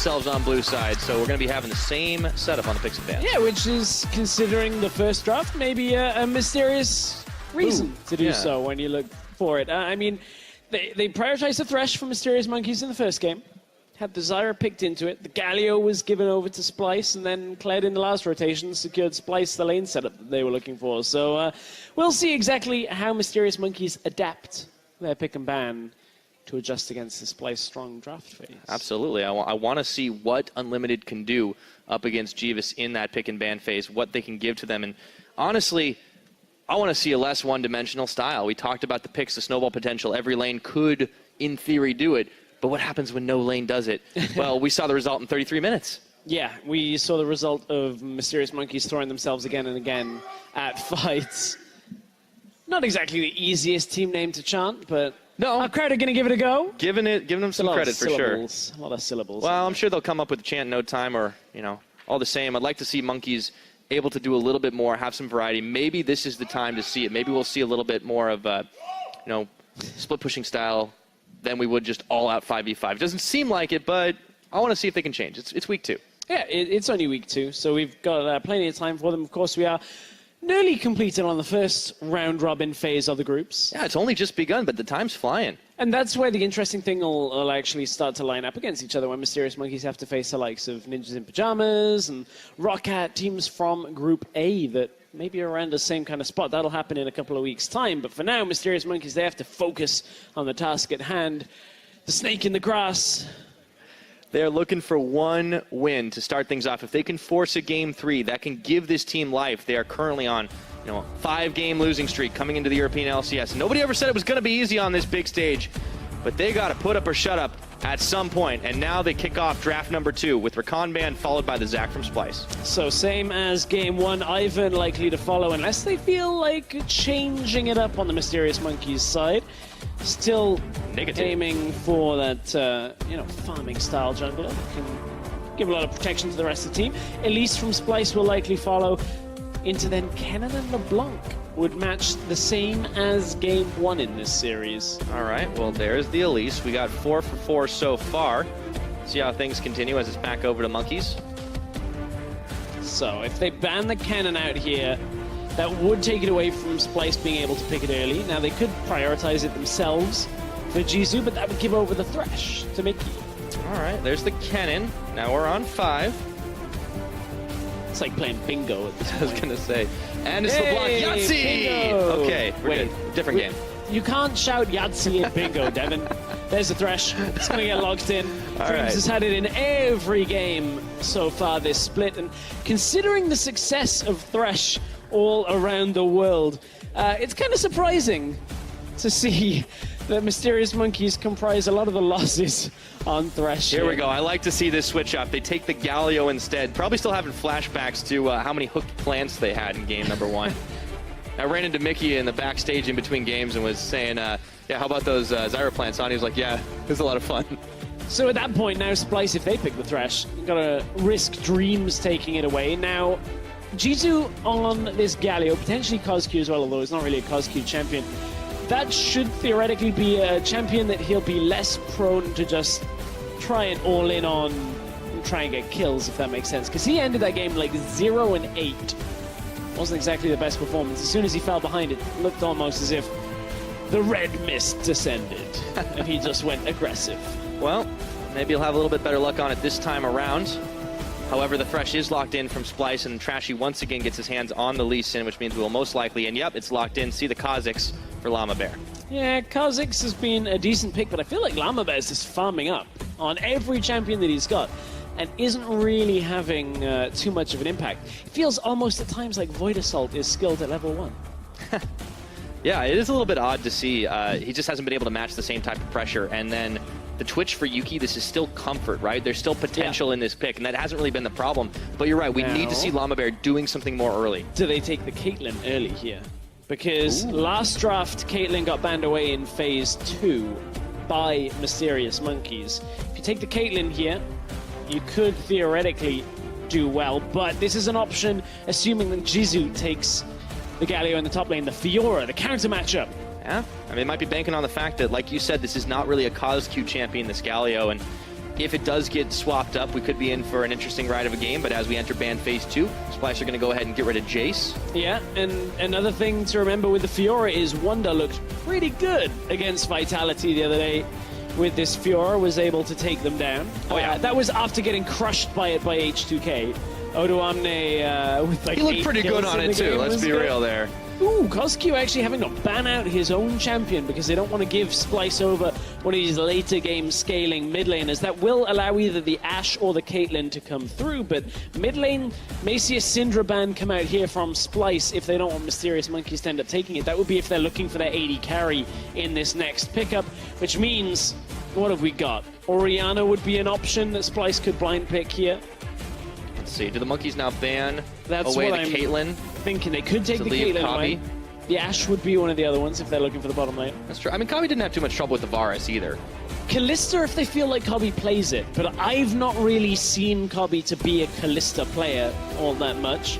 themselves on blue side, so we're going to be having the same setup on the picks and bans. Yeah, which is, considering the first draft, maybe a mysterious reason to do so when you look for it. I mean, they prioritized the Thresh for Mysterious Monkeys in the first game. Had the Zyra picked into it. The Galio was given over to Splyce, and then Kled in the last rotation secured Splyce the lane setup that they were looking for. So we'll see exactly how Mysterious Monkeys adapt their pick and ban to adjust against the Splyce strong draft phase. Absolutely. I want to see what Unlimited can do up against Jeeves in that pick and ban phase, what they can give to them. And honestly, I want to see a less one-dimensional style. We talked about the picks, the snowball potential. Every lane could, in theory, do it. But what happens when no lane does it? Well, we saw the result in 33 minutes. Yeah, we saw the result of Mysterious Monkeys throwing themselves again and again at fights. Not exactly the easiest team name to chant, but no, our crowd are going to give it a go. Giving them some credit for sure. A lot of syllables. Well, I'm sure they'll come up with a chant in no time, or all the same. I'd like to see Monkeys able to do a little bit more, have some variety. Maybe this is the time to see it. Maybe we'll see a little bit more of split pushing style than we would just all-out 5v5. It doesn't seem like it, but I want to see if they can change. It's week 2. Yeah, it's only week 2, so we've got plenty of time for them. Of course, we are nearly completed on the first round-robin phase of the groups. Yeah, it's only just begun, but the time's flying. And that's where the interesting thing will actually start to line up against each other, when Mysterious Monkeys have to face the likes of Ninjas in Pajamas and Roccat, teams from Group A that maybe around the same kind of spot. That'll happen in a couple of weeks' time. But for now, Mysterious Monkeys, they have to focus on the task at hand. The snake in the grass. They're looking for one win to start things off. If they can force a Game 3, that can give this team life. They are currently on a 5-game losing streak coming into the European LCS. Nobody ever said it was going to be easy on this big stage. But they got to put up or shut up at some point, and now they kick off draft number 2 with Rakan Band followed by the Zach from Splyce. So same as game 1, Ivan likely to follow unless they feel like changing it up on the Mysterious Monkeys side. Still aiming for that, farming style jungler that can give a lot of protection to the rest of the team. Elise from Splyce will likely follow. Into then Kennen and LeBlanc would match the same as game 1 in this series. All right, well, there's the Elise. We got 4 for 4 so far. See how things continue as it's back over to Monkeys. So if they ban the Kennen out here, that would take it away from Splyce being able to pick it early. Now, they could prioritize it themselves for Jisoo, but that would give over the Thresh to Mickey. All right, there's the Kennen. Now we're on 5. It's like playing bingo at this point. I was going to say. And it's LeBlanc. Yahtzee! Bingo! Okay, we're good. Different game. You can't shout Yahtzee at bingo, Devin. There's the Thresh. It's going to get locked in. Dreams has had it in every game so far this split. And considering the success of Thresh all around the world, it's kind of surprising to see that Mysterious Monkeys comprise a lot of the losses on Thresh. Here we go. I like to see this switch up. They take the Galio instead. Probably still having flashbacks to how many hooked plants they had in game number 1. I ran into Mickey in the backstage in between games and was saying, yeah, how about those Zyra plants on? He was like, yeah, it was a lot of fun. So at that point now, Splyce, if they pick the Thresh, got to risk Dreams taking it away. Now, G2 on this Galio, potentially CosQ as well, although he's not really a CosQ champion. That should theoretically be a champion that he'll be less prone to just try and all in on and try and get kills, if that makes sense. Because he ended that game like 0-8. Wasn't exactly the best performance. As soon as he fell behind, it looked almost as if the red mist descended and he just went aggressive. Well, maybe he'll have a little bit better luck on it this time around. However, the Thresh is locked in from Splyce, and Trashy once again gets his hands on the Lee Sin, which means we will most likely, and yep, it's locked in. See the Kha'Zix for Llama Bear. Yeah, Kha'Zix has been a decent pick, but I feel like Llama Bear is just farming up on every champion that he's got and isn't really having too much of an impact. It feels almost at times like Void Assault is skilled at level 1. Yeah, it is a little bit odd to see. He just hasn't been able to match the same type of pressure, and then the Twitch for Yuki, this is still comfort, right? There's still potential in this pick, and that hasn't really been the problem. But you're right, we need to see Llama Bear doing something more early. Do they take the Caitlyn early here? Because last draft, Caitlyn got banned away in phase 2 by Mysterious Monkeys. If you take the Caitlyn here, you could theoretically do well, but this is an option assuming that Jisoo takes the Galio in the top lane, the Fiora, the counter matchup. Yeah, I mean, it might be banking on the fact that, like you said, this is not really a CosQ champion, this Galio, and if it does get swapped up, we could be in for an interesting ride of a game. But as we enter ban phase 2, Splyce are going to go ahead and get rid of Jace. Yeah, and another thing to remember with the Fiora is Wonder looked pretty good against Vitality the other day. With this Fiora, was able to take them down. Oh yeah, that was after getting crushed by it by H2K. Odoamne with like he looked pretty good on it too. Let's be real there. Ooh, Cosq actually having to ban out his own champion because they don't want to give Splyce over one of these later game scaling mid laners. That will allow either the Ashe or the Caitlyn to come through, but mid lane may see a Syndra ban come out here from Splyce if they don't want Mysterious Monkeys to end up taking it. That would be if they're looking for their AD carry in this next pickup, which means, what have we got? Orianna would be an option that Splyce could blind pick here. Let's see, do the Monkeys now ban That's away what the I'm Caitlyn? Thinking they could take the Caitlyn away. The Ashe would be one of the other ones if they're looking for the bottom lane. That's true. I mean, Kami didn't have too much trouble with the Varus either. Kalista if they feel like Kobby plays it, but I've not really seen Kobby to be a Kalista player all that much.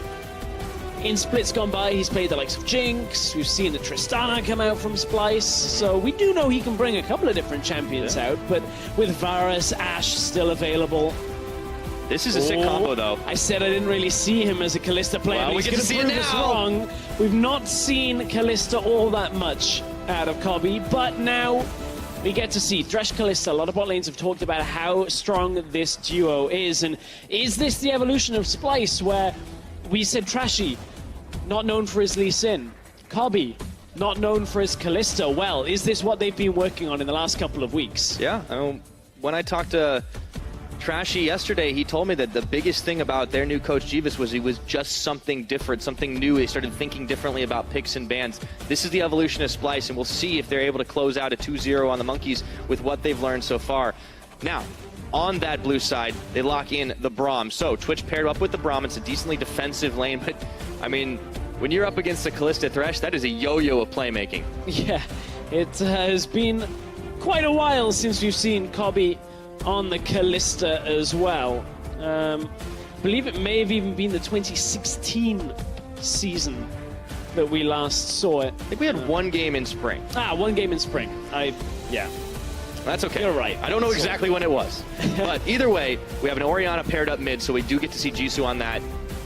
In splits gone by, he's played the likes of Jinx, we've seen the Tristana come out from Splyce, so we do know he can bring a couple of different champions out, but with Varus, Ashe still available. This is a sick combo, though. I said I didn't really see him as a Kalista player. Well, we get to see it now. Wrong. We've not seen Kalista all that much out of Kobby, but now we get to see Thresh Kalista. A lot of bot lanes have talked about how strong this duo is, and is this the evolution of Splyce, where we said Trashy, not known for his Lee Sin, Kobby, not known for his Kalista. Well, is this what they've been working on in the last couple of weeks? Yeah, when I talked to Trashy yesterday, he told me that the biggest thing about their new coach Jeeves was he was just something different, something new. They started thinking differently about picks and bans. This is the evolution of Splyce, and we'll see if they're able to close out a 2-0 on the Monkeys with what they've learned so far. Now, on that blue side, they lock in the Braum. So Twitch paired up with the Braum. It's a decently defensive lane, but I mean, when you're up against the Kalista Thresh, that is a yo-yo of playmaking. Yeah, it has been quite a while since we've seen Kobby on the Kalista as well. I believe it may have even been the 2016 season that we last saw it. I think we had one game in spring. One game in spring. Yeah. That's okay. You're right. I don't know exactly when it was. But either way, we have an Orianna paired up mid, so we do get to see Jisoo on that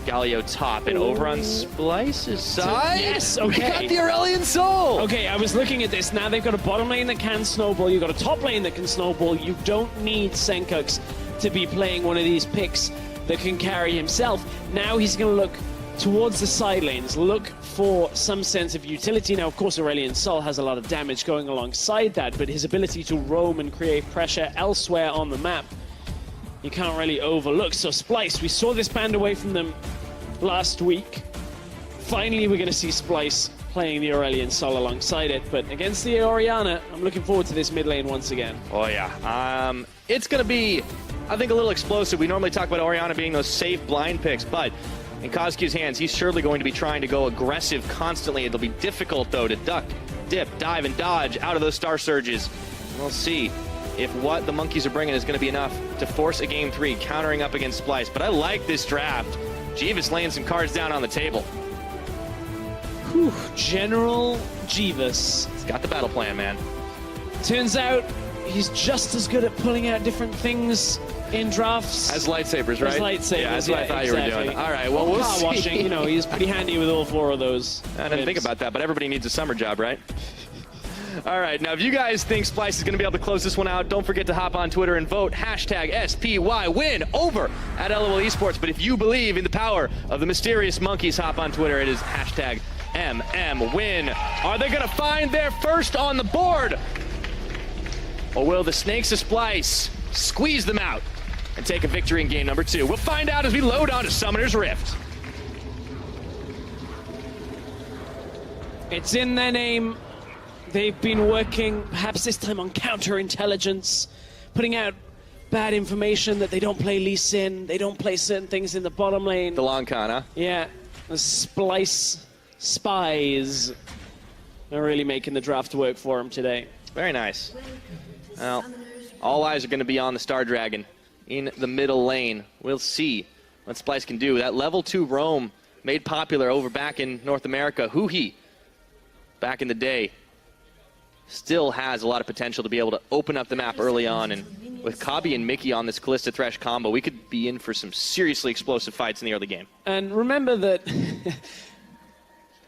Galio top. And over on Splyce's side, yes, okay. We got the Aurelion Soul! Okay, I was looking at this. Now they've got a bottom lane that can snowball. You've got a top lane that can snowball. You don't need Senkux to be playing one of these picks that can carry himself. Now he's going to look towards the side lanes, look for some sense of utility. Now, of course, Aurelion Sol has a lot of damage going alongside that, but his ability to roam and create pressure elsewhere on the map, you can't really overlook. So Splyce, we saw this band away from them last week. Finally, we're going to see Splyce playing the Aurelion Sol alongside it, but against the Orianna, I'm looking forward to this mid lane once again. Oh, yeah. It's going to be, I think, a little explosive. We normally talk about Orianna being those safe blind picks, but in Cosq's hands, he's surely going to be trying to go aggressive constantly. It'll be difficult, though, to duck, dip, dive, and dodge out of those Star Surges. We'll see if what the Monkeys are bringing is going to be enough to force a Game 3, countering up against Splyce. But I like this draft. Jeeves laying some cards down on the table. Whew, General Jeeves. He's got the battle plan, man. Turns out he's just as good at pulling out different things in drafts as lightsabers, right? As lightsabers, yeah, that's what I thought you were doing. All right, well, we'll see. Washing, you know, he's pretty handy with all four of those. I didn't think about that, but everybody needs a summer job, right? All right, now if you guys think Splyce is going to be able to close this one out, don't forget to hop on Twitter and vote #SPYWin over at LOL Esports. But if you believe in the power of the mysterious monkeys, hop on Twitter. It is #MMWin. Are they going to find their first on the board? Or will the Snakes of Splyce squeeze them out and take a victory in game number 2? We'll find out as we load on to Summoner's Rift. It's in their name. They've been working, perhaps this time on counterintelligence, putting out bad information that they don't play Lee Sin, they don't play certain things in the bottom lane. The long con, huh? Yeah, the Splyce spies are really making the draft work for them today. Very nice. Well, all eyes are going to be on the Star Dragon in the middle lane. We'll see what Splyce can do. That level 2 roam made popular over back in North America. Huhi, back in the day, still has a lot of potential to be able to open up the map early on and with Kabi and Mickey on this Kalista Thresh combo, we could be in for some seriously explosive fights in the early game. And remember that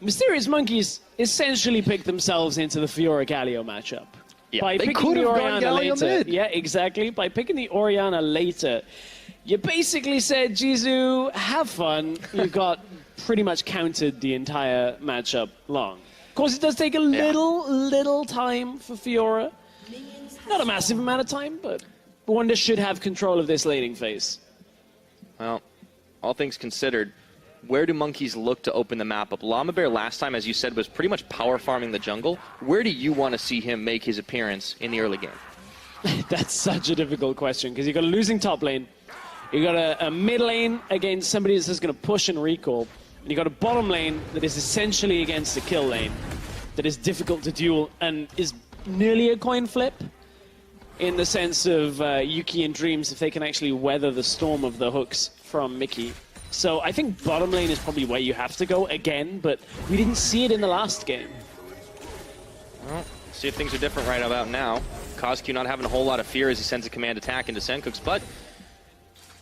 Mysterious Monkeys essentially picked themselves into the Fiora Galio matchup. Yeah, by they picking could the have Orianna gone Galio later. mid. Yeah, exactly. By picking the Orianna later, you basically said, Jisoo, have fun. You got pretty much countered the entire matchup long. Of course, it does take a little time for Fiora. Not a massive amount of time, but Wonder should have control of this laning phase. Well, all things considered, where do Monkeys look to open the map up? Llama Bear last time, as you said, was pretty much power farming the jungle. Where do you want to see him make his appearance in the early game? That's such a difficult question, because you've got a losing top lane, you've got a mid lane against somebody that's just going to push and recall, and you've got a bottom lane that is essentially against a kill lane that is difficult to duel and is nearly a coin flip in the sense of Yuki and Dreams, if they can actually weather the storm of the hooks from Mickey. So I think bottom lane is probably where you have to go again, but we didn't see it in the last game. Well, see if things are different right about now. Caso not having a whole lot of fear as he sends a command attack into Sencooks, but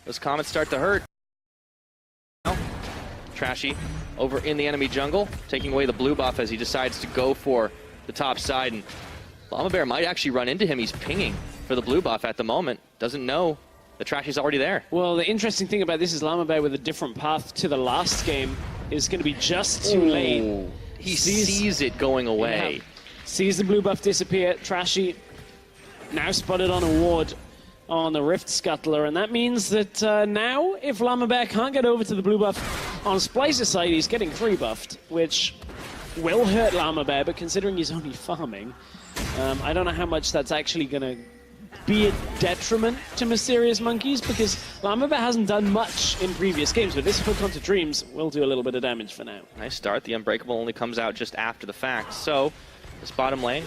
those comets start to hurt. Now, Trashy over in the enemy jungle, taking away the blue buff as he decides to go for the top side, and Llama Bear might actually run into him. He's pinging for the blue buff at the moment. Doesn't know the Trashy's already there. Well, the interesting thing about this is Llama Bear with a different path to the last game is going to be just too late. He sees it going away. Yeah. Sees the blue buff disappear. Trashy now spotted on a ward on the Rift Scuttler, and that means that now, if Llama Bear can't get over to the blue buff on Splyce's side, he's getting 3 buffed, which will hurt Llama Bear, but considering he's only farming, I don't know how much that's actually going to be a detriment to Mysterious Monkeys, because Llama Bear hasn't done much in previous games, but this hook onto Dreams will do a little bit of damage for now. Nice start. The Unbreakable only comes out just after the fact. So, this bottom lane,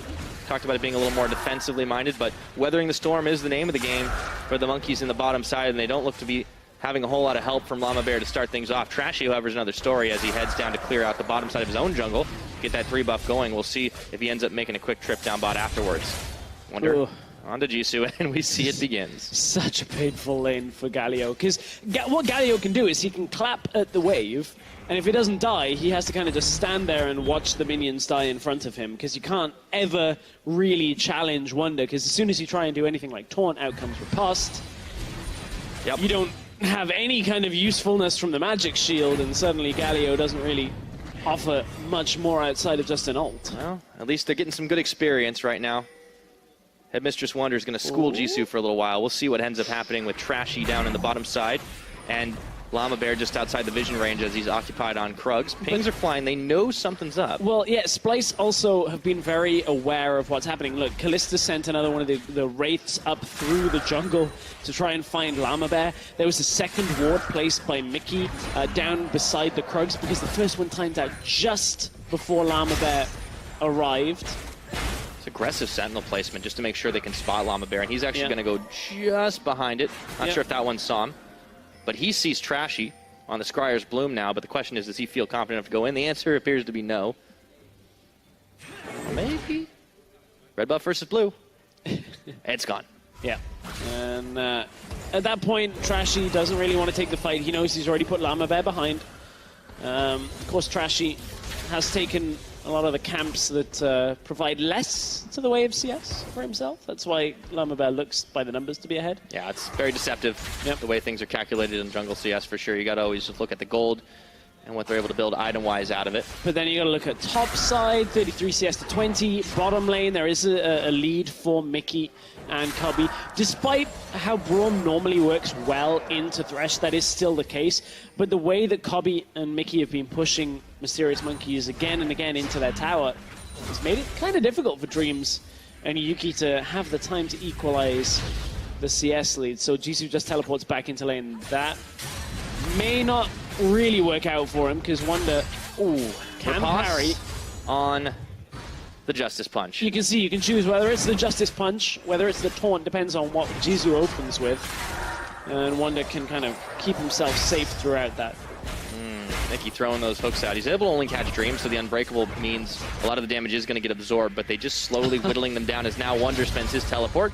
talked about it being a little more defensively minded, but Weathering the Storm is the name of the game for the Monkeys in the bottom side, and they don't look to be having a whole lot of help from Llama Bear to start things off. Trashy, however, is another story as he heads down to clear out the bottom side of his own jungle, get that 3 buff going. We'll see if he ends up making a quick trip down bot afterwards. Wonder. Ooh. On to Jisoo, and we see it begins. Such a painful lane for Galio, because what Galio can do is he can clap at the wave, and if he doesn't die, he has to kind of just stand there and watch the minions die in front of him, because you can't ever really challenge Wonder, because as soon as you try and do anything like taunt, out comes Riposte. Yep. You don't have any kind of usefulness from the magic shield, and suddenly Galio doesn't really offer much more outside of just an ult. Well, at least they're getting some good experience right now. Headmistress Wonder is going to school Jisoo for a little while. We'll see what ends up happening with Trashy down in the bottom side, and Llama Bear just outside the vision range as he's occupied on Krugs. Pings are flying. They know something's up. Well, yeah, Splyce also have been very aware of what's happening. Look, Kalista sent another one of the Wraiths up through the jungle to try and find Llama Bear. There was a second ward placed by Mickey down beside the Krugs, because the first one timed out just before Llama Bear arrived. Aggressive sentinel placement just to make sure they can spot Llama Bear, and he's actually going to go just behind it. Not sure if that one saw him, but he sees Trashy on the Scryer's Bloom now, but the question is, does he feel confident enough to go in? The answer appears to be no. Maybe. Red buff versus blue. It's gone. Yeah. And at that point, Trashy doesn't really want to take the fight. He knows he's already put Llama Bear behind. Of course, Trashy has taken a lot of the camps that provide less to the way of CS for himself. That's why Llama Bear looks by the numbers to be ahead. Yeah, it's very deceptive, the way things are calculated in jungle CS for sure. You got to always just look at the gold and what they're able to build item-wise out of it. But then you got to look at top side, 33 CS to 20. Bottom lane, there is a lead for Mickey and Cubby. Despite how Braum normally works well into Thresh, that is still the case. But the way that Cubby and Mickey have been pushing Mysterious Monkeys again and again into their tower has made it kind of difficult for Dreams and Yuki to have the time to equalize the CS lead. So Jisoo just teleports back into lane. That may not really work out for him, because Wonder can parry on the Justice Punch. You can see, you can choose whether it's the Justice Punch, whether it's the Taunt, depends on what Jisoo opens with. And Wonder can kind of keep himself safe throughout that. Mickey throwing those hooks out. He's able to only catch Dreams, so the Unbreakable means a lot of the damage is going to get absorbed, but they just slowly whittling them down as now Wonder spends his teleport.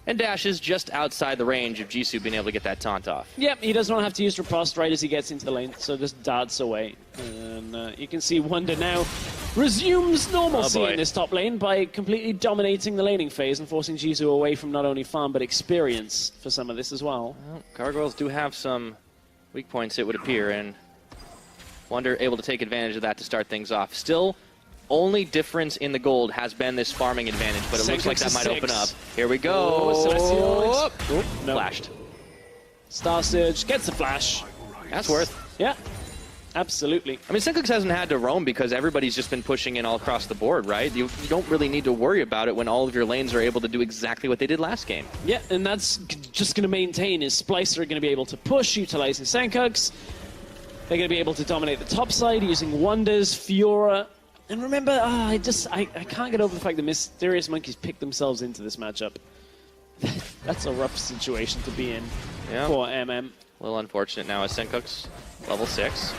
And dashes just outside the range of Jisoo being able to get that taunt off. Yep, he doesn't want to have to use riposte right as he gets into the lane, so just darts away. And you can see Wonder now resumes normalcy in this top lane by completely dominating the laning phase and forcing Jisoo away from not only farm but experience for some of this as well. Gargoyles do have some weak points, it would appear, and Wonder able to take advantage of that to start things off. Still, only difference in the gold has been this farming advantage, but it looks like that might open up. Here we go. Oh, no. Flashed. Star Surge gets a flash. That's worth. Yeah, absolutely. I mean, Senkux hasn't had to roam because everybody's just been pushing in all across the board, right? You don't really need to worry about it when all of your lanes are able to do exactly what they did last game. Yeah, and that's just going to maintain. Is Splyce are going to be able to push, utilizing Senkux. They're going to be able to dominate the top side using Wonders, Fiora. And remember, I can't get over the fact that Mysterious Monkeys picked themselves into this matchup. That's a rough situation to be in for MM. A little unfortunate now as Senkux, level 6.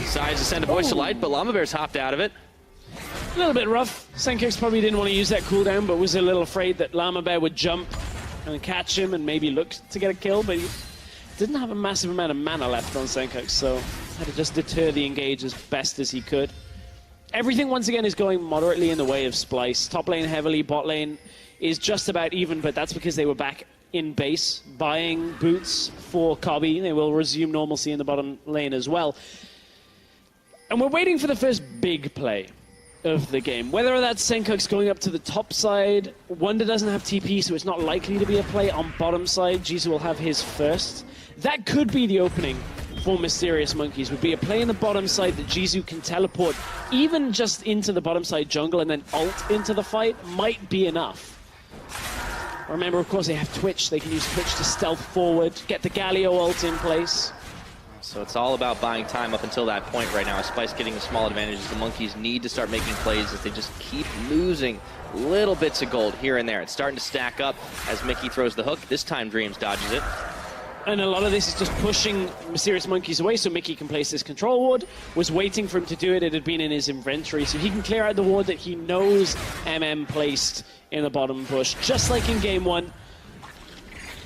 Decides to send a Voice of Light, but Llama Bear's hopped out of it. A little bit rough. Senkux probably didn't want to use that cooldown, but was a little afraid that Llama Bear would jump and catch him and maybe look to get a kill, but he didn't have a massive amount of mana left on Senkux, so had to just deter the engage as best as he could. Everything, once again, is going moderately in the way of Splyce. Top lane heavily, bot lane is just about even, but that's because they were back in base, buying boots for Cobby. They will resume normalcy in the bottom lane as well. And we're waiting for the first big play of the game. Whether that's Senkux going up to the top side, Wonder doesn't have TP, so it's not likely to be a play on bottom side. Jisoo will have his first. That could be the opening for Mysterious Monkeys, would be a play in the bottom side that Jisoo can teleport even just into the bottom side jungle and then ult into the fight might be enough. Remember, of course, they have Twitch. They can use Twitch to stealth forward, get the Galio ult in place. So it's all about buying time up until that point right now. Splyce getting a small advantage as the Monkeys need to start making plays as they just keep losing little bits of gold here and there. It's starting to stack up as Mickey throws the hook. This time Dreams dodges it. And a lot of this is just pushing Mysterious Monkeys away so Mickey can place his control ward. Was waiting for him to do it. It had been in his inventory, so he can clear out the ward that he knows MM placed in the bottom bush. Just like in game 1,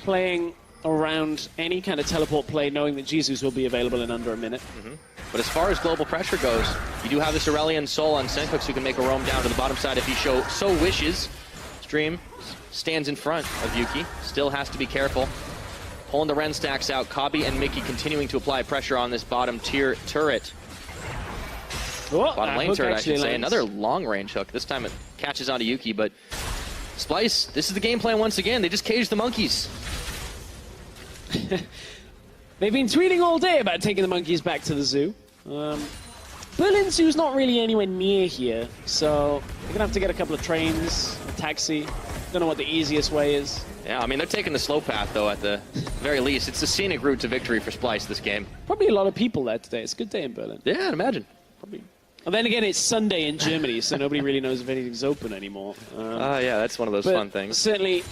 playing around any kind of teleport play, knowing that Jisoo's will be available in under a minute. But as far as global pressure goes, you do have this Aurelion Soul on Senkux who can make a roam down to the bottom side if he so wishes. Stream stands in front of Yuki. Still has to be careful. Pulling the Ren stacks out, Cobby and Mickey continuing to apply pressure on this bottom tier turret. Bottom lane turret, I should say. Another long-range hook. This time it catches onto Yuki, but Splyce, this is the game plan once again. They just caged the Monkeys. They've been tweeting all day about taking the Monkeys back to the zoo. Berlin Zoo's not really anywhere near here, so we're going to have to get a couple of trains, a taxi. Don't know what the easiest way is. Yeah, I mean, they're taking the slow path, though, at the very least. It's the scenic route to victory for Splyce this game. Probably a lot of people there today. It's a good day in Berlin. Yeah, I'd imagine. Probably. And then again, it's Sunday in Germany, so nobody really knows if anything's open anymore. Yeah, that's one of those fun things. Certainly,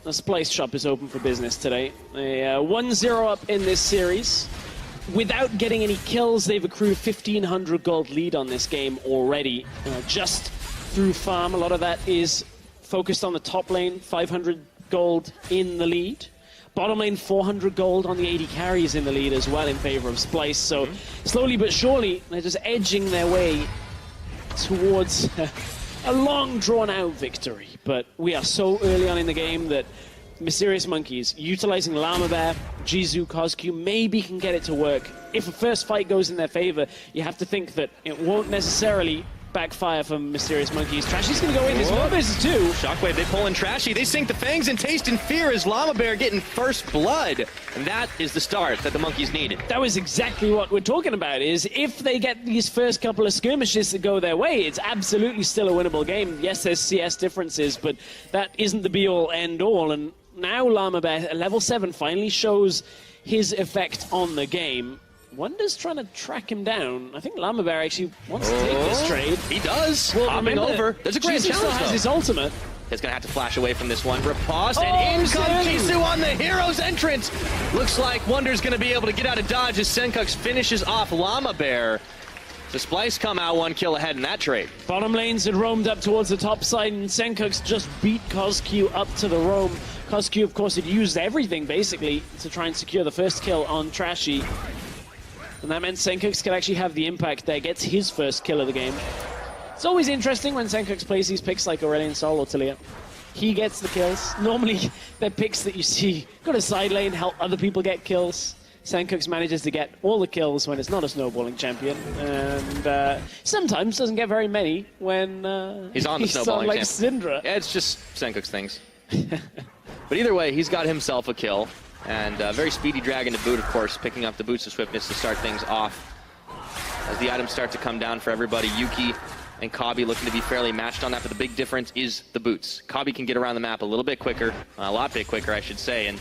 the Splyce shop is open for business today. They 1-0 up in this series. Without getting any kills, they've accrued 1,500 gold lead on this game already. Just through farm, a lot of that is focused on the top lane, 500 gold in the lead. Bottom lane, 400 gold on the AD carries in the lead as well in favor of Splyce. So slowly but surely, they're just edging their way towards a long drawn-out victory. But we are so early on in the game that Mysterious Monkeys, utilizing Llama Bear, Jisoo, Cosq, maybe can get it to work. If a first fight goes in their favor, you have to think that it won't necessarily backfire from Mysterious Monkeys. Trashy's going to go in. There's more business too. Shockwave, they pull in Trashy. They sink the fangs and taste in fear as Llama Bear getting first blood. And that is the start that the Monkeys needed. That was exactly what we're talking about, is if they get these first couple of skirmishes to go their way, it's absolutely still a winnable game. Yes, there's CS differences, but that isn't the be-all, end-all. And now Llama Bear, at level 7, finally shows his effect on the game. Wonder's trying to track him down. I think Llama Bear actually wants to take this trade. He does. Well, hopping over. There's a great Jisoo challenge, still has his ultimate. He's going to have to flash away from this one. Riposte, and in comes Jisoo on the hero's entrance. Looks like Wonder's going to be able to get out of dodge as Senkux finishes off Llama Bear. So Splyce come out 1 kill ahead in that trade. Bottom lanes had roamed up towards the top side, and Senkux just beat CosQ up to the roam. CosQ, of course, had used everything, basically, to try and secure the first kill on Trashy. And that meant Senkux could actually have the impact there, gets his first kill of the game. It's always interesting when Senkux plays these picks like Aurelion Sol or Talia. He gets the kills. Normally, they're picks that you see go to side lane, help other people get kills. Senkux manages to get all the kills when it's not a snowballing champion, and sometimes doesn't get very many when he's on the snowballing like champion. Syndra. Yeah, it's just Senkux things. But either way, he's got himself a kill, and very speedy dragon to boot, of course, picking up the boots of swiftness to start things off. As the items start to come down for everybody, Yuki and Kabi looking to be fairly matched on that, but the big difference is the boots. Kabi can get around the map a little bit quicker, a lot bit quicker, I should say, and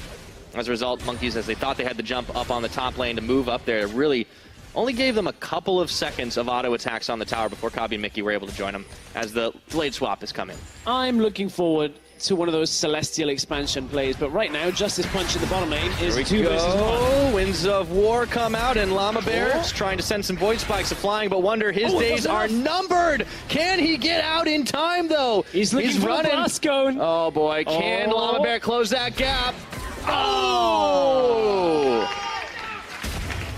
as a result, Monkeys, as they thought they had the jump up on the top lane to move up there, really only gave them a couple of seconds of auto attacks on the tower before Kabi and Mickey were able to join them as the delayed swap has come in. I'm looking forward to one of those Celestial expansion plays, but right now, Justice Punch in the bottom lane is 2 versus 1. Winds of War come out, and Llama Bear is trying to send some Void Spikes flying, but Wonder, his days are numbered. Can he get out in time, though? He's looking for the blast cone. Oh, boy. Can Llama Bear close that gap? Oh!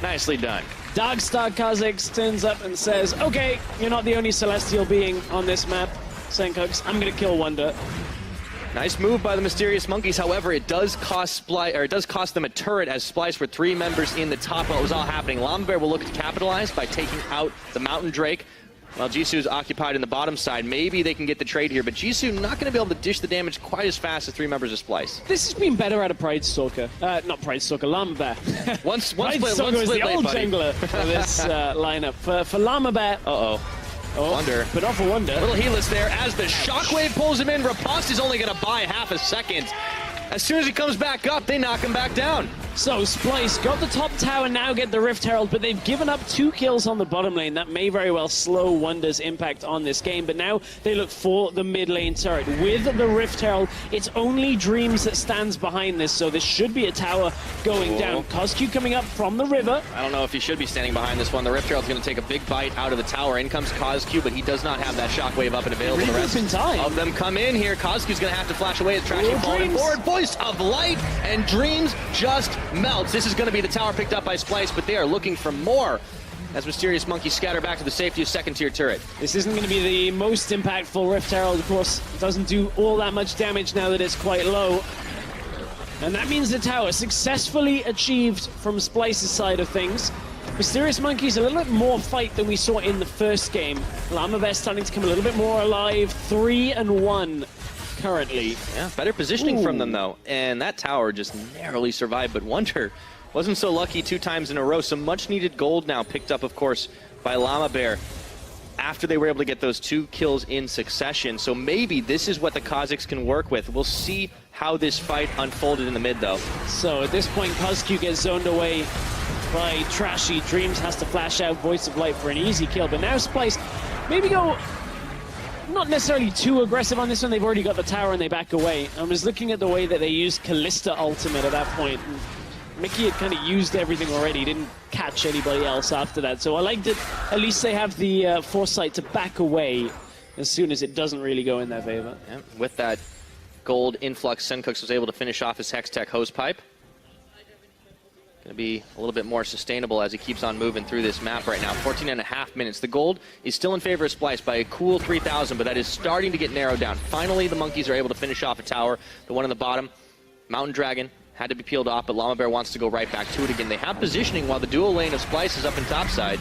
Nicely done. Darkstar Kha'Zix turns up and says, okay, you're not the only Celestial being on this map, Senkux. I'm going to kill Wonder. Nice move by the Mysterious Monkeys. However, it does cost them a turret as Splyce were 3 members in the top while it was all happening. Llama Bear will look to capitalize by taking out the Mountain Drake. While Jisoo's occupied in the bottom side, maybe they can get the trade here, but Jisoo not going to be able to dish the damage quite as fast as 3 members of Splyce. This has been better out of Pride Stalker. Not Pride Stalker, Llama Bear. One Pride Stalker is the old jungler for this lineup. For Llama Bear. Wonder. But off a Wonder. A little heelless there as the Shockwave pulls him in. Riposte is only going to buy half a second. As soon as he comes back up, they knock him back down. So Splyce got the top tower, now get the Rift Herald, but they've given up 2 kills on the bottom lane. That may very well slow Wonder's impact on this game, but now they look for the mid lane turret. With the Rift Herald, it's only Dreams that stands behind this, so this should be a tower going down. CosQ coming up from the river. I don't know if he should be standing behind this one. The Rift Herald's going to take a big bite out of the tower. In comes CosQ, but he does not have that Shockwave up and available. The rest of them come in here. CosQ's going to have to flash away as Trashy falling forward. Voice of Light, and Dreams just melts. This is going to be the tower picked up by Splyce, but they are looking for more as Mysterious Monkeys scatter back to the safety of second-tier turret. This isn't going to be the most impactful Rift Herald, of course. It doesn't do all that much damage now that it's quite low. And that means the tower successfully achieved from Splyce's side of things. Mysterious Monkeys a little bit more fight than we saw in the first game. Llama Bear starting to come a little bit more alive. 3-1. Currently. Yeah, better positioning from them, though. And that tower just narrowly survived, but Wonder wasn't so lucky 2 times in a row. Some much-needed gold now picked up, of course, by Llama Bear after they were able to get those 2 kills in succession. So maybe this is what the Kha'Zix can work with. We'll see how this fight unfolded in the mid, though. So at this point, CosQ gets zoned away by Trashy. Dreams has to flash out Voice of Light for an easy kill, but now Splyce maybe go not necessarily too aggressive on this one. They've already got the tower and they back away. I was looking at the way that they used Kalista ultimate at that point. And Mickey had kind of used everything already, didn't catch anybody else after that. So I like that at least they have the foresight to back away as soon as it doesn't really go in their favor. Yeah, with that gold influx, Senkux was able to finish off his Hextech Hosepipe. Going to be a little bit more sustainable as he keeps on moving through this map right now. 14.5 minutes. The gold is still in favor of Splyce by a cool 3,000, but that is starting to get narrowed down. Finally, the Monkeys are able to finish off a tower. The one on the bottom, Mountain Dragon, had to be peeled off, but Llama Bear wants to go right back to it again. They have positioning while the dual lane of Splyce is up in topside.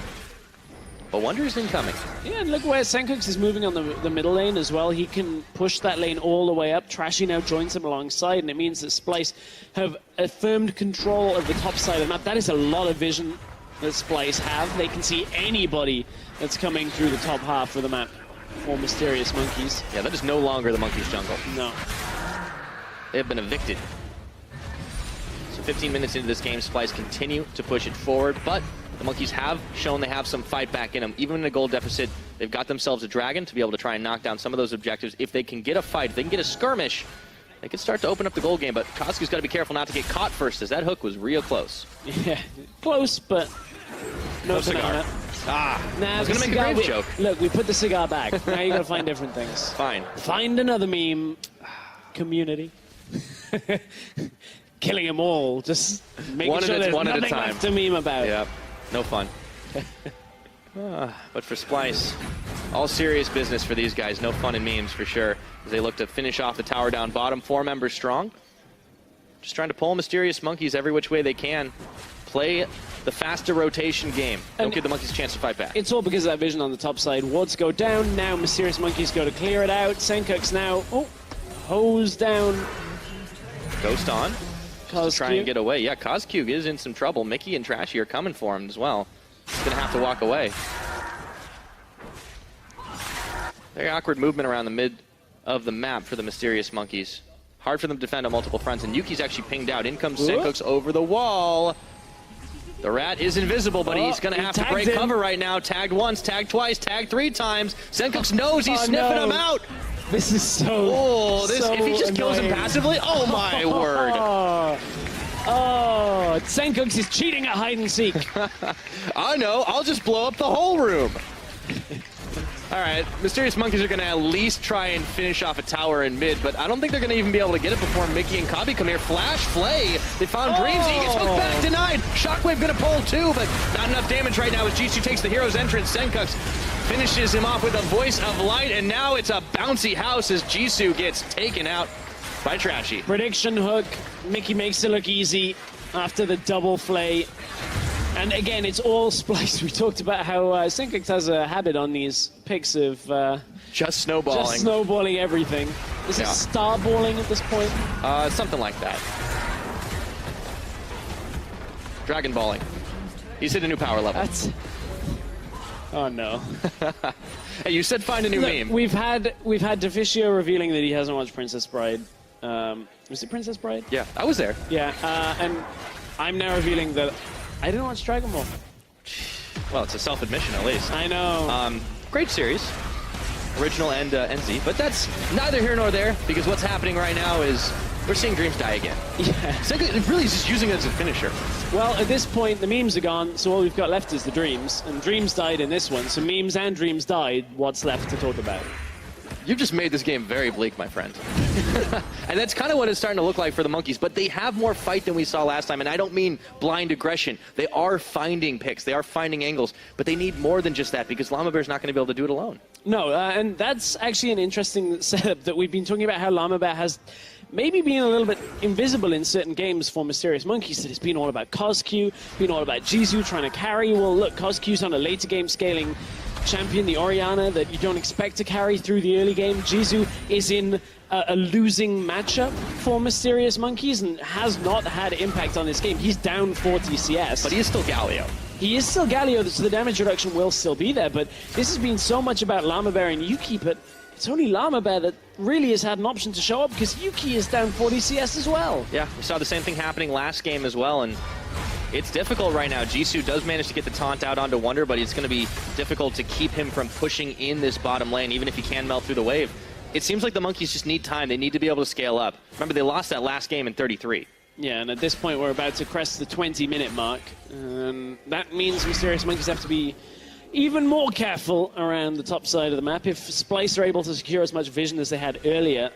But Wonder is incoming. Yeah, and look where Senkux is moving on the middle lane as well. He can push that lane all the way up. Trashy now joins him alongside, and it means that Splyce have affirmed control of the top side of the map. That is a lot of vision that Splyce have. They can see anybody that's coming through the top half of the map. Or Mysterious Monkeys. Yeah, that is no longer the Monkeys' jungle. No. They have been evicted. So 15 minutes into this game, Splyce continue to push it forward, but the Monkeys have shown they have some fight back in them. Even in a gold deficit, they've got themselves a dragon to be able to try and knock down some of those objectives. If they can get a fight, if they can get a skirmish, they can start to open up the gold game. But CosQ's got to be careful not to get caught first, as that hook was real close. Yeah, close, but no cigar. I was the going to make a grave joke. Look, we put the cigar back. Now you got to find different things. Fine. Find another meme. Community. Killing them all. Just making sure there's nothing left to meme about. Yeah, no fun. But for Splyce, all serious business for these guys. No fun in memes for sure. As they look to finish off the tower down bottom. 4 members strong. Just trying to pull Mysterious Monkeys every which way they can. Play the faster rotation game. Don't give the Monkeys a chance to fight back. It's all because of that vision on the top side. Wards go down. Now Mysterious Monkeys go to clear it out. Senkuk's now hose down. Ghost on. Just try and get away. Yeah, Caso is in some trouble. Mickey and Trashy are coming for him as well. He's going to have to walk away. Very awkward movement around the mid of the map for the Mysterious Monkeys. Hard for them to defend on multiple fronts, and Yuki's actually pinged out. In comes Senkuk's over the wall. The rat is invisible, but he's going to have to break cover right now. Tagged once, tagged twice, tagged 3 times. Senkuk's knows he's sniffing him out. This is so if he just kills him passively, oh my word. Senkuk's is cheating at hide and seek. I know, I'll just blow up the whole room. All right, Mysterious Monkeys are going to at least try and finish off a tower in mid, but I don't think they're going to even be able to get it before Mickey and Kabi come here. Flash, Flay, they found Dreams, he gets hooked back, denied. Shockwave going to pull 2, but not enough damage right now as G2 takes the hero's entrance. Senkuk's finishes him off with a Voice of Light, and now it's a bouncy house as Jisoo gets taken out by Trashy. Prediction hook, Mickey makes it look easy after the double Flay. And again, it's all Splyce. We talked about how Senkuk has a habit on these picks of just snowballing. Just snowballing everything. Is it starballing at this point? Something like that. Dragon balling. He's hit a new power level. Oh no. Hey, you said find a new meme. We've had Deficio revealing that he hasn't watched Princess Bride. Was it Princess Bride? Yeah, I was there. Yeah, and I'm now revealing that I didn't watch Dragon Ball. Well, it's a self-admission at least. I know. Great series. Original and NZ. But that's neither here nor there, because what's happening right now is we're seeing Dreams die again. Yeah. It really is just using it as a finisher. Well, at this point, the memes are gone, so all we've got left is the Dreams. And Dreams died in this one, so memes and Dreams died. What's left to talk about? You've just made this game very bleak, my friend. And that's kind of what it's starting to look like for the Monkeys, but they have more fight than we saw last time, and I don't mean blind aggression. They are finding picks, they are finding angles, but they need more than just that because Llama Bear's not going to be able to do it alone. No, and that's actually an interesting setup that we've been talking about, how Llama Bear has maybe been a little bit invisible in certain games for Mysterious Monkeys. That it's been all about Caso, been all about Jisoo trying to carry. Well, look, Caso's on a later game scaling champion, the Orianna, that you don't expect to carry through the early game. Jisoo is in a losing matchup for Mysterious Monkeys and has not had impact on this game. He's down 40 CS. But he is still Galio. He is still Galio, so the damage reduction will still be there, but this has been so much about Llama Bear and Yuki, but it's only Llama Bear that really has had an option to show up because Yuki is down 40 CS as well. Yeah, we saw the same thing happening last game as well, and it's difficult right now. Jisoo does manage to get the taunt out onto Wonder, but it's going to be difficult to keep him from pushing in this bottom lane, even if he can melt through the wave. It seems like the Monkeys just need time. They need to be able to scale up. Remember, they lost that last game in 33. Yeah, and at this point, we're about to crest the 20-minute mark. That means Mysterious Monkeys have to be even more careful around the top side of the map. If Splyce are able to secure as much vision as they had earlier,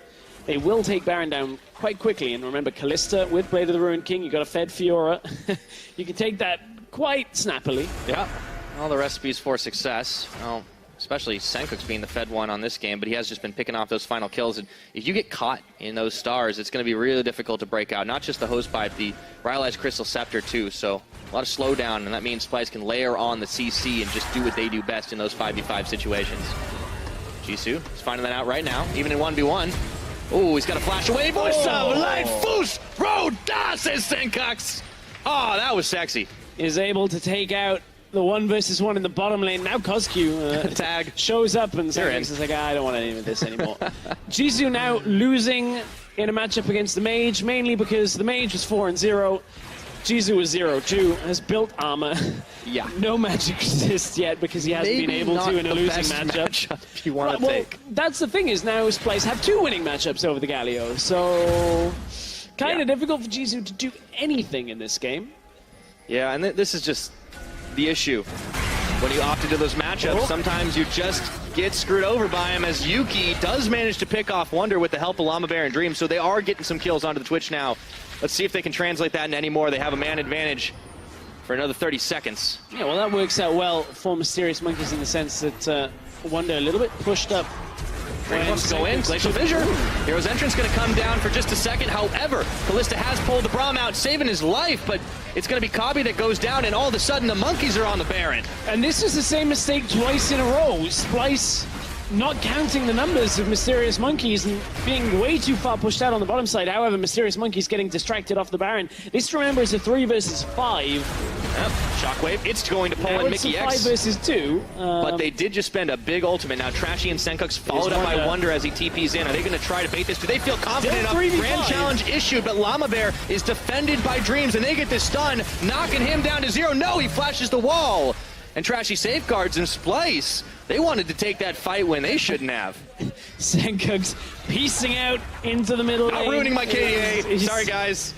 they will take Baron down quite quickly. And remember, Callista with Blade of the Ruined King, you've got a fed Fiora. You can take that quite snappily. Yeah, all the recipes for success. Well, especially Senkuk's being the fed one on this game, but he has just been picking off those final kills. And if you get caught in those stars, it's going to be really difficult to break out. Not just the hosepipe, the Rylai's Crystal Scepter too. So a lot of slowdown, and that means Splyce can layer on the CC and just do what they do best in those 5v5 situations. Jisoo is finding that out right now, even in 1v1. Oh, he's got a flash away. Voice of Light, Fus, Roda, says Senkuk's. Oh, that was sexy. Is able to take out the 1v1 in the bottom lane. Now Caso tag shows up and says like, I don't want any of this anymore. Jisoo now losing in a matchup against the Mage, mainly because the Mage was 4-0. Jisoo was 0-2, has built armor. Yeah. No magic resist yet because he hasn't been able to in a losing matchup. If you want to take. That's the thing is now Splyce have 2 winning matchups over the Galio, so kind of difficult for Jisoo to do anything in this game. Yeah, and this is just the issue. when you opt into those matchups, sometimes you just get screwed over by him, as Yuki does manage to pick off Wonder with the help of Llama Bear and Dream, so they are getting some kills onto the Twitch now. Let's see if they can translate that into any more. They have a man advantage for another 30 seconds. Yeah, well, that works out well for Mysterious Monkeys in the sense that Wonder a little bit pushed up. Wants to go in. Glacial Fissure. Hero's Entrance going to come down for just a second. However, Kalista has pulled the Braum out, saving his life, but it's going to be Kabi that goes down, and all of a sudden the Monkeys are on the Baron. And this is the same mistake twice in a row. Splyce not counting the numbers of Mysterious Monkeys and being way too far pushed out on the bottom side. However, Mysterious Monkeys getting distracted off the Baron. This, remember, is a 3 versus 5. Yep. Shockwave, it's going to pull now in Mickey X. 5 versus 2. But they did just spend a big ultimate. Now Trashy and Senkux followed up by Wonder as he TPs in. Are they going to try to bait this? Do they feel confident enough? Grand challenge issued, but Llama Bear is defended by Dreams, and they get the stun, knocking him down to 0. No, he flashes the wall. And Trashy safeguards, and Splyce, they wanted to take that fight when they shouldn't have. Senkux piecing out into the middle lane. Not ruining my KDA. Sorry, guys.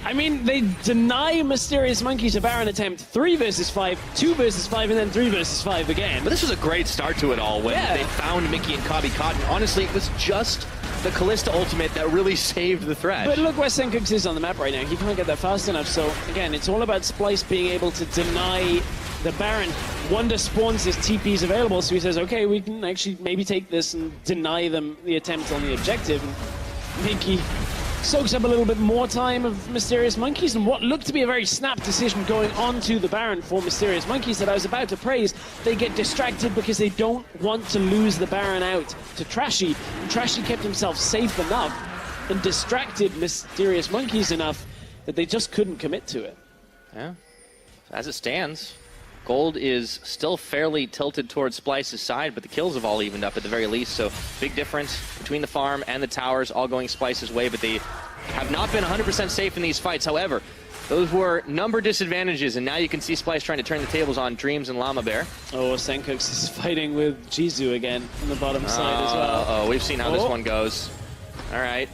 I mean, they deny Mysterious Monkeys a Baron attempt. 3 versus 5, 2 versus 5, and then 3 versus 5 again. But this was a great start to it all when they found Mickey and Kabi Cotton. Honestly, it was just the Kalista ultimate that really saved the threat. But look where Senkux is on the map right now. He can't get that fast enough. So, again, it's all about Splyce being able to deny the Baron. Wonder spawns his TPs available, so he says, okay, we can actually maybe take this and deny them the attempt on the objective. And Mickey soaks up a little bit more time of Mysterious Monkeys, and what looked to be a very snap decision going on to the Baron for Mysterious Monkeys that I was about to praise. They get distracted because they don't want to lose the Baron out to Trashy, and Trashy kept himself safe enough and distracted Mysterious Monkeys enough that they just couldn't commit to it. Yeah, as it stands, Gold is still fairly tilted towards Splyce's side, but the kills have all evened up at the very least, so big difference between the farm and the towers, all going Splyce's way, but they have not been 100% safe in these fights. However, those were number disadvantages, and now you can see Splyce trying to turn the tables on Dreams and Llama Bear. Oh, Senkux is fighting with Jizu again on the bottom side as well. Oh, we've seen how this one goes. All right.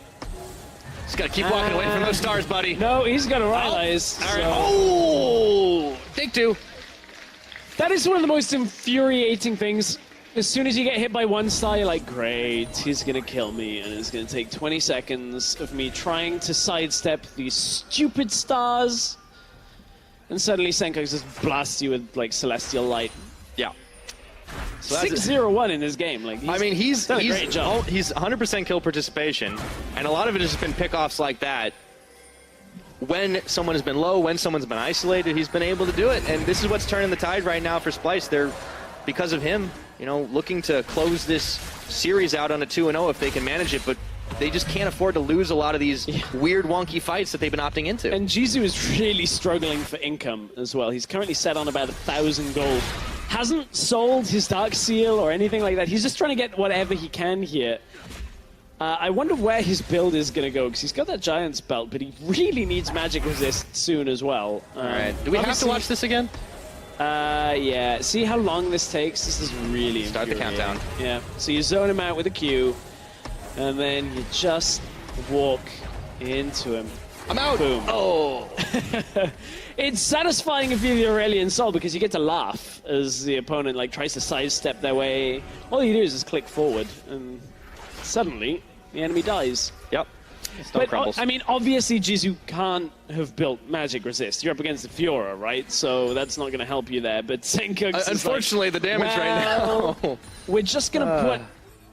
Just got to keep walking away from those stars, buddy. No, he's got to realize. All right. Oh! Take 2. That is one of the most infuriating things. As soon as you get hit by one star, you're like, great, he's going to kill me, and it's going to take 20 seconds of me trying to sidestep these stupid stars, and suddenly Senkux just blasts you with, like, Celestial Light. Yeah. So 6-0-1 in this game. Like, he's done a great job. He's 100% kill participation, and a lot of it has been pickoffs like that. When someone has been low, when someone's been isolated, he's been able to do it. And this is what's turning the tide right now for Splyce. They're, because of him, you know, looking to close this series out on a 2-0 if they can manage it. But they just can't afford to lose a lot of these weird, wonky fights that they've been opting into. And Jizu is really struggling for income as well. He's currently set on about 1,000 gold. Hasn't sold his Dark Seal or anything like that. He's just trying to get whatever he can here. I wonder where his build is going to go, because he's got that Giant's belt, but he really needs magic resist soon as well. All right. Do we have to watch this again? Yeah. See how long this takes? This is really Start the countdown. Yeah. So you zone him out with a Q, and then you just walk into him. I'm out! Boom. Oh! It's satisfying if you're the Aurelian Soul, because you get to laugh as the opponent like tries to sidestep their way. All you do is just click forward, and suddenly the enemy dies. Yep. But, I mean, obviously Jizu can't have built magic resist. You're up against the Fiora, right? So that's not going to help you there. But Senkux unfortunately, is like, the damage right now. We're just going to put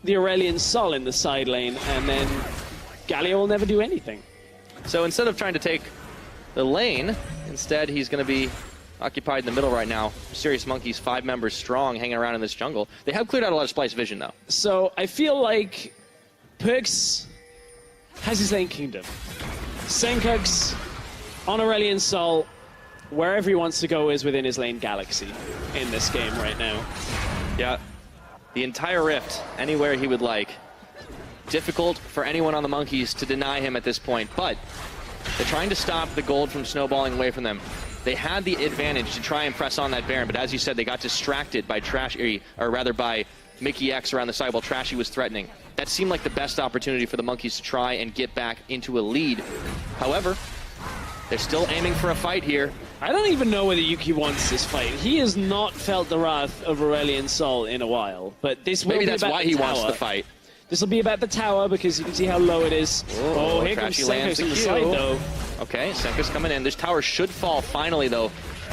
the Aurelian Sol in the side lane, and then Galio will never do anything. So instead of trying to take the lane, instead he's going to be occupied in the middle right now. Mysterious Monkeys, 5 members strong, hanging around in this jungle. They have cleared out a lot of Splyce vision, though. So I feel like Perks has his lane kingdom. Senkux on Aurelian Sol, wherever he wants to go is within his lane galaxy in this game right now. Yeah. The entire rift, anywhere he would like. Difficult for anyone on the Monkeys to deny him at this point, but they're trying to stop the gold from snowballing away from them. They had the advantage to try and press on that Baron, but as you said, they got distracted by Trashy, or rather by Mickey X around the side while Trashy was threatening. That seemed like the best opportunity for the Monkeys to try and get back into a lead. However, they're still aiming for a fight here. I don't even know whether Yuki wants this fight. He has not felt the wrath of Aurelion Sol in a while, but this will Maybe be that's about why the he tower. wants the fight. This will be about the tower because you can see how low it is. Oh, here comes Senkos on the side, though. Okay, Senkos coming in. This tower should fall finally, though.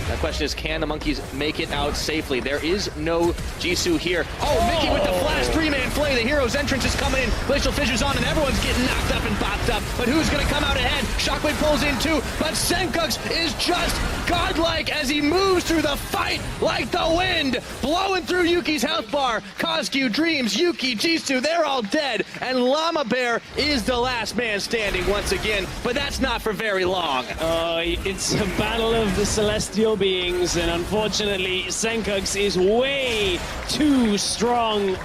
The question is, can the monkeys make it out safely? There is no Jisoo here. Oh, Mickey with the flash, three-man flay. The hero's entrance is coming in. Glacial Fissure's on, and everyone's getting knocked up and popped up. But who's going to come out ahead? Shockwave pulls in too, but Senkos is just godlike as he moves through the fight like the wind, blowing through Yuki's health bar. Cosq, Dreams, Yuki, Jisoo, they're all dead. And Llama Bear is the last man standing once again, but that's not for very long. It's a battle of the celestial beings, and unfortunately, Senkos is way too strong.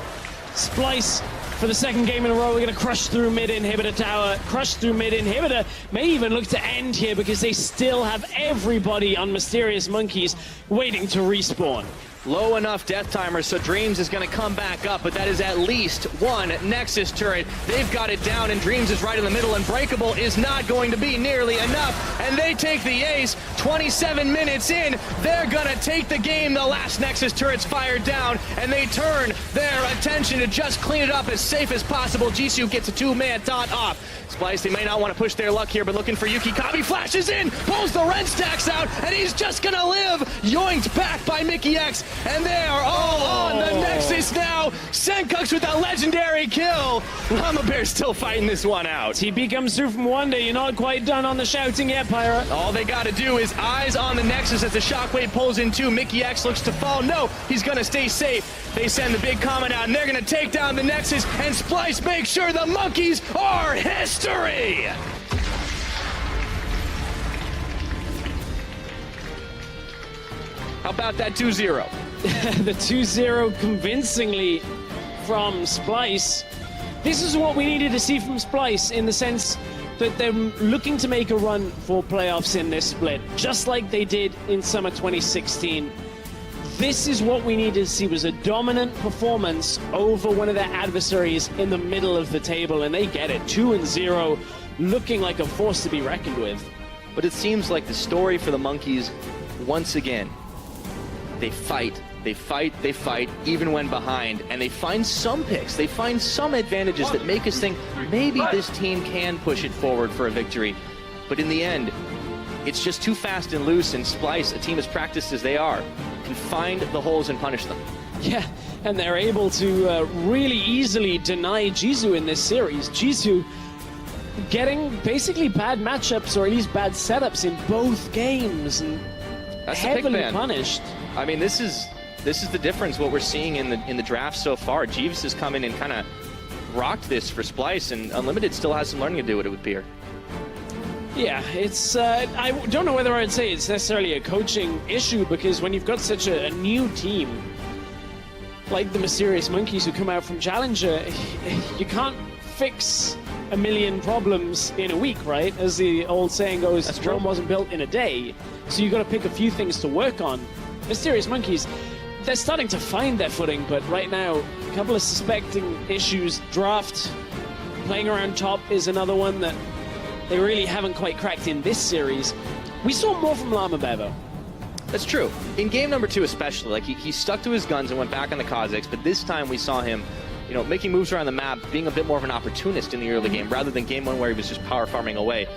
Splyce for the second game in a row. We're going to crush through mid inhibitor tower. Crush through mid inhibitor may even look to end here because they still have everybody on Mysterious Monkeys waiting to respawn. Low enough death timer, so Dreams is going to come back up, but that is at least one Nexus turret. They've got it down, and Dreams is right in the middle, and Breakable is not going to be nearly enough, and they take the ace. 27 minutes in, they're going to take the game. The last Nexus turret's fired down, and they turn their attention to just clean it up as safe as possible. Jisoo gets a two-man taunt off. Splyce, they may not want to push their luck here, but looking for Yuki. Kabi flashes in, pulls the red stacks out, and he's just going to live. Yoinked back by Mickey X. And they are all on the Nexus now. Senkos with a legendary kill. Llama Bear's still fighting this one out. TP comes through from Wonder. You're not quite done on the shouting yet, Pyra. All they got to do is eyes on the Nexus as the Shockwave pulls in too. Mickey X looks to fall. No, he's going to stay safe. They send the big comment out, and they're going to take down the Nexus, and Splyce makes sure the monkeys are history. How about that 2-0? The 2-0 convincingly from Splyce. This is what we needed to see from Splyce in the sense that they're looking to make a run for playoffs in this split, just like they did in summer 2016. This is what we needed to see, was a dominant performance over one of their adversaries in the middle of the table, and they get it. 2-0, looking like a force to be reckoned with. But it seems like the story for the monkeys, once again, they fight, they fight, they fight, even when behind, and they find some picks, they find some advantages that make us think maybe this team can push it forward for a victory. But in the end, it's just too fast and loose, and Splyce, a team as practiced as they are, can find the holes and punish them. Yeah, and they're able to really easily deny Jisoo in this series. Jisoo getting basically bad matchups, or at least bad setups in both games, and that's heavily punished. I mean, this is the difference. What we're seeing in the draft so far. Jeeves has come in and kind of rocked this for Splyce, and Unlimited still has some learning to do, it would appear. Yeah, it's I don't know whether I'd say it's necessarily a coaching issue, because when you've got such a new team like the Mysterious Monkeys who come out from Challenger, you can't fix a million problems in a week, right? As the old saying goes, Rome wasn't built in a day. So you've got to pick a few things to work on. Mysterious Monkeys, they're starting to find their footing, but right now, a couple of suspecting issues. Draft, playing around top is another one that they really haven't quite cracked in this series. We saw more from Llama Bear, though. That's true. In game number 2 especially, like he stuck to his guns and went back on the Kazakhs, but this time we saw him, you know, making moves around the map, being a bit more of an opportunist in the early game, rather than game 1 where he was just power farming away.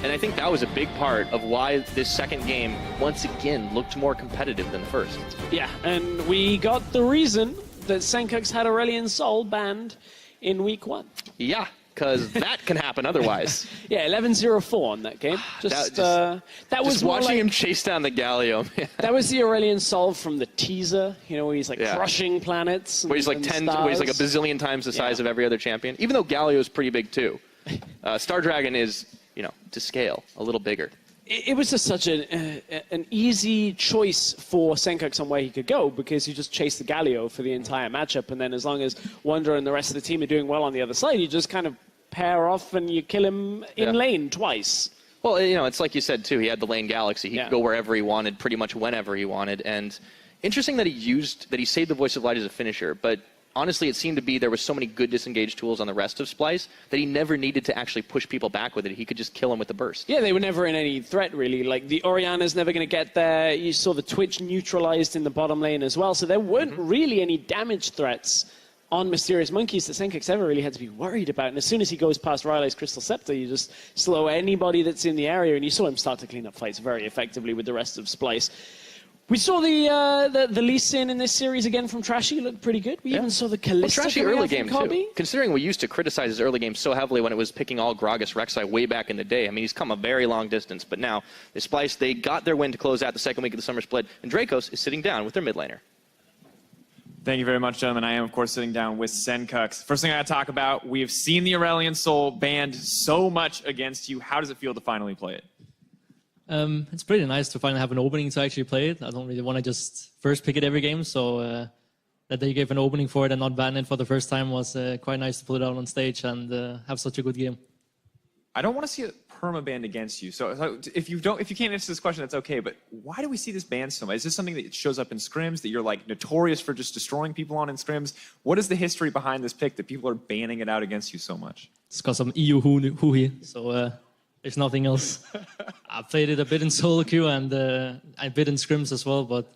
And I think that was a big part of why this second game, once again, looked more competitive than the first. Yeah, and we got the reason that Senkos had Aurelion Sol banned in week 1. Yeah, because that can happen otherwise. Yeah, 11-0-4 on that game. That was watching like, him chase down the Galio. That was the Aurelion Sol from the teaser, you know, where he's like crushing planets. Where he's like a bazillion times the size of every other champion. Even though Galio is pretty big too. Star Dragon is, you know, to scale, a little bigger. It was just such an easy choice for Senkos on where he could go, because you just chase the Galio for the entire matchup, and then as long as Wonder and the rest of the team are doing well on the other side, you just kind of pair off and you kill him in lane twice. Well, you know, it's like you said too, he had the lane Galaxy. He could go wherever he wanted, pretty much whenever he wanted. And interesting that he saved the Voice of Light as a finisher, but honestly, it seemed to be there was so many good disengage tools on the rest of Splyce that he never needed to actually push people back with it. He could just kill them with the burst. Yeah, they were never in any threat, really. Like, the Orianna's never going to get there. You saw the Twitch neutralized in the bottom lane as well. So there weren't really any damage threats on Mysterious Monkeys that Senkex ever really had to be worried about. And as soon as he goes past Riley's Crystal Scepter, you just slow anybody that's in the area, and you saw him start to clean up fights very effectively with the rest of Splyce. We saw the Lee Sin in this series again from Trashy looked pretty good. We even saw the Kalista Trashy early game too. Considering we used to criticize his early game so heavily when it was picking all Gragas Rek'Sai way back in the day. I mean, he's come a very long distance, but now the Splyce, they got their win to close out the second week of the summer split, and Dracos is sitting down with their mid laner. Thank you very much, gentlemen. I am, of course, sitting down with Senkex. First thing I got to talk about, we have seen the Aurelion Soul banned so much against you. How does it feel to finally play it? It's pretty nice to finally have an opening to actually play it. I don't really want to just first pick it every game, so that they gave an opening for it and not ban it for the first time was quite nice to pull it out on stage and have such a good game. I don't want to see it perma-banned against you. So if you can't answer this question, that's okay. But why do we see this banned so much? Is this something that shows up in scrims, that you're like notorious for just destroying people on in scrims? What is the history behind this pick that people are banning it out against you so much? It's because I'm EU hooey, so there's nothing else. I played it a bit in solo queue and a bit in scrims as well, but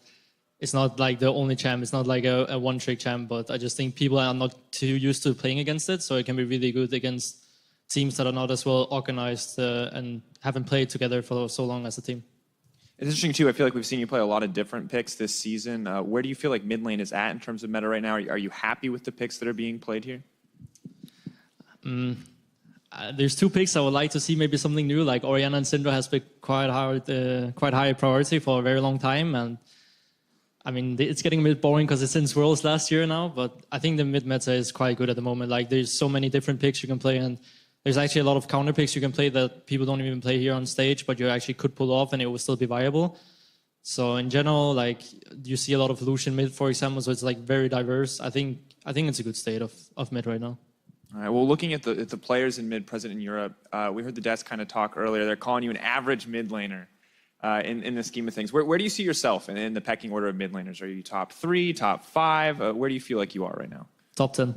it's not like the only champ. It's not like a one-trick champ, but I just think people are not too used to playing against it, so it can be really good against teams that are not as well organized and haven't played together for so long as a team. It's interesting, too. I feel like we've seen you play a lot of different picks this season. Where do you feel like mid lane is at in terms of meta right now? Are you happy with the picks that are being played here? There's two picks I would like to see maybe something new. Like Orianna and Syndra has been quite high priority for a very long time. And I mean, it's getting a bit boring because it's since Worlds last year now. But I think the mid meta is quite good at the moment. Like there's so many different picks you can play, and there's actually a lot of counter picks you can play that people don't even play here on stage, but you actually could pull off and it will still be viable. So in general, like you see a lot of Lucian mid, for example, so it's like very diverse. I think it's a good state of mid right now. All right. Well, looking at the players in mid present in Europe, we heard the desk kind of talk earlier. They're calling you an average mid laner in the scheme of things. Where do you see yourself in the pecking order of mid laners? Are you top 3, top 5? Where do you feel like you are right now? Top 10.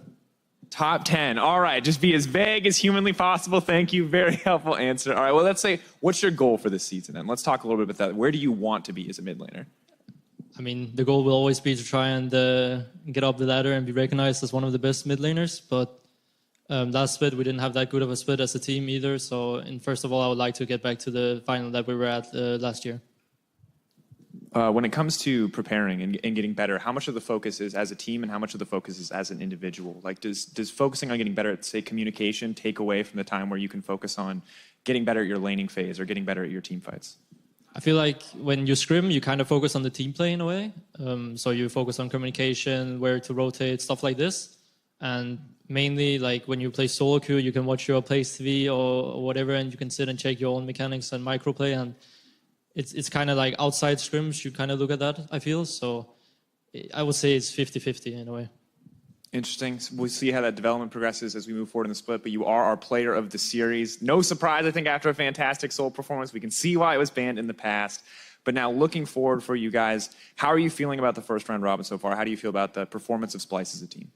Top 10. All right. Just be as vague as humanly possible. Thank you. Very helpful answer. All right. Well, let's say, what's your goal for this season then? Let's talk a little bit about that. Where do you want to be as a mid laner? I mean, the goal will always be to try and get up the ladder and be recognized as one of the best mid laners. But last split, we didn't have that good of a split as a team either. So, first of all, I would like to get back to the final that we were at last year. When it comes to preparing and getting better, how much of the focus is as a team and how much of the focus is as an individual? Like, does focusing on getting better at, say, communication take away from the time where you can focus on getting better at your laning phase or getting better at your team fights? I feel like when you scrim, you kind of focus on the team play in a way. So you focus on communication, where to rotate, stuff like this. And mainly, like when you play solo queue, you can watch your plays TV or whatever, and you can sit and check your own mechanics and microplay. And it's kind of like outside scrims, you kind of look at that, I feel. So I would say it's 50-50 in a way. Interesting. We'll see how that development progresses as we move forward in the split, but you are our player of the series. No surprise, I think, after a fantastic Soul performance. We can see why it was banned in the past. But now looking forward for you guys, how are you feeling about the first round robin so far? How do you feel about the performance of Splyce as a team?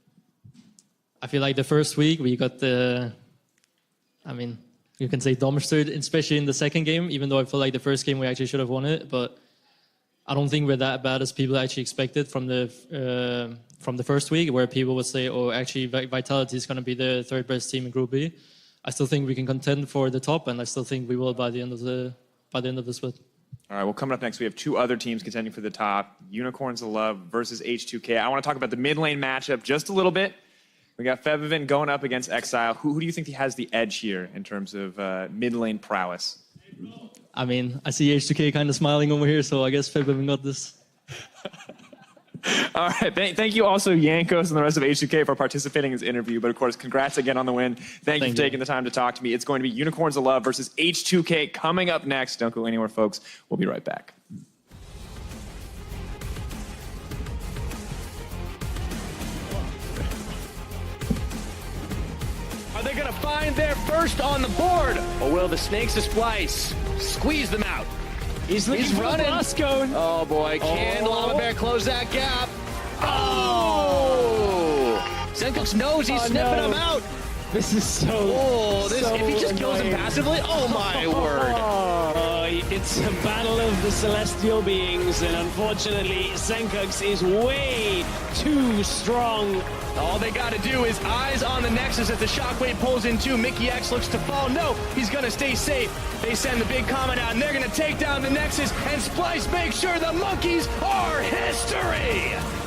I feel like the first week we got you can say dumpstered, especially in the second game, even though I feel like the first game we actually should have won it. But I don't think we're that bad as people actually expected from the first week, where people would say, oh, actually Vitality is going to be the third best team in Group B. I still think we can contend for the top, and I still think we will by the end of the split. All right, well, coming up next, we have two other teams contending for the top, Unicorns of Love versus H2K. I want to talk about the mid lane matchup just a little bit. We got Febvin going up against Exile. Who do you think has the edge here in terms of mid lane prowess? I mean, I see H2K kind of smiling over here, so I guess Febvin got this. All right, thank you also, Yankos and the rest of H2K, for participating in this interview. But of course, congrats again on the win. Thank you for taking the time to talk to me. It's going to be Unicorns of Love versus H2K coming up next. Don't go anywhere, folks. We'll be right back. Are they going to find their first on the board? Or will the Snakes of Splyce squeeze them out? He's running. Oh boy, can Llama Bear close that gap? Oh! Senkux knows he's sniffing him out. This is so. Oh, this, so if he just kills him annoying. passively, oh my word. Oh, it's a battle of the celestial beings, and unfortunately, Senkux is way too strong. All they got to do is eyes on the Nexus as the Shockwave pulls in too. Mickey X looks to fall. No, he's going to stay safe. They send the big comment out, and they're going to take down the Nexus, and Splyce makes sure the monkeys are history.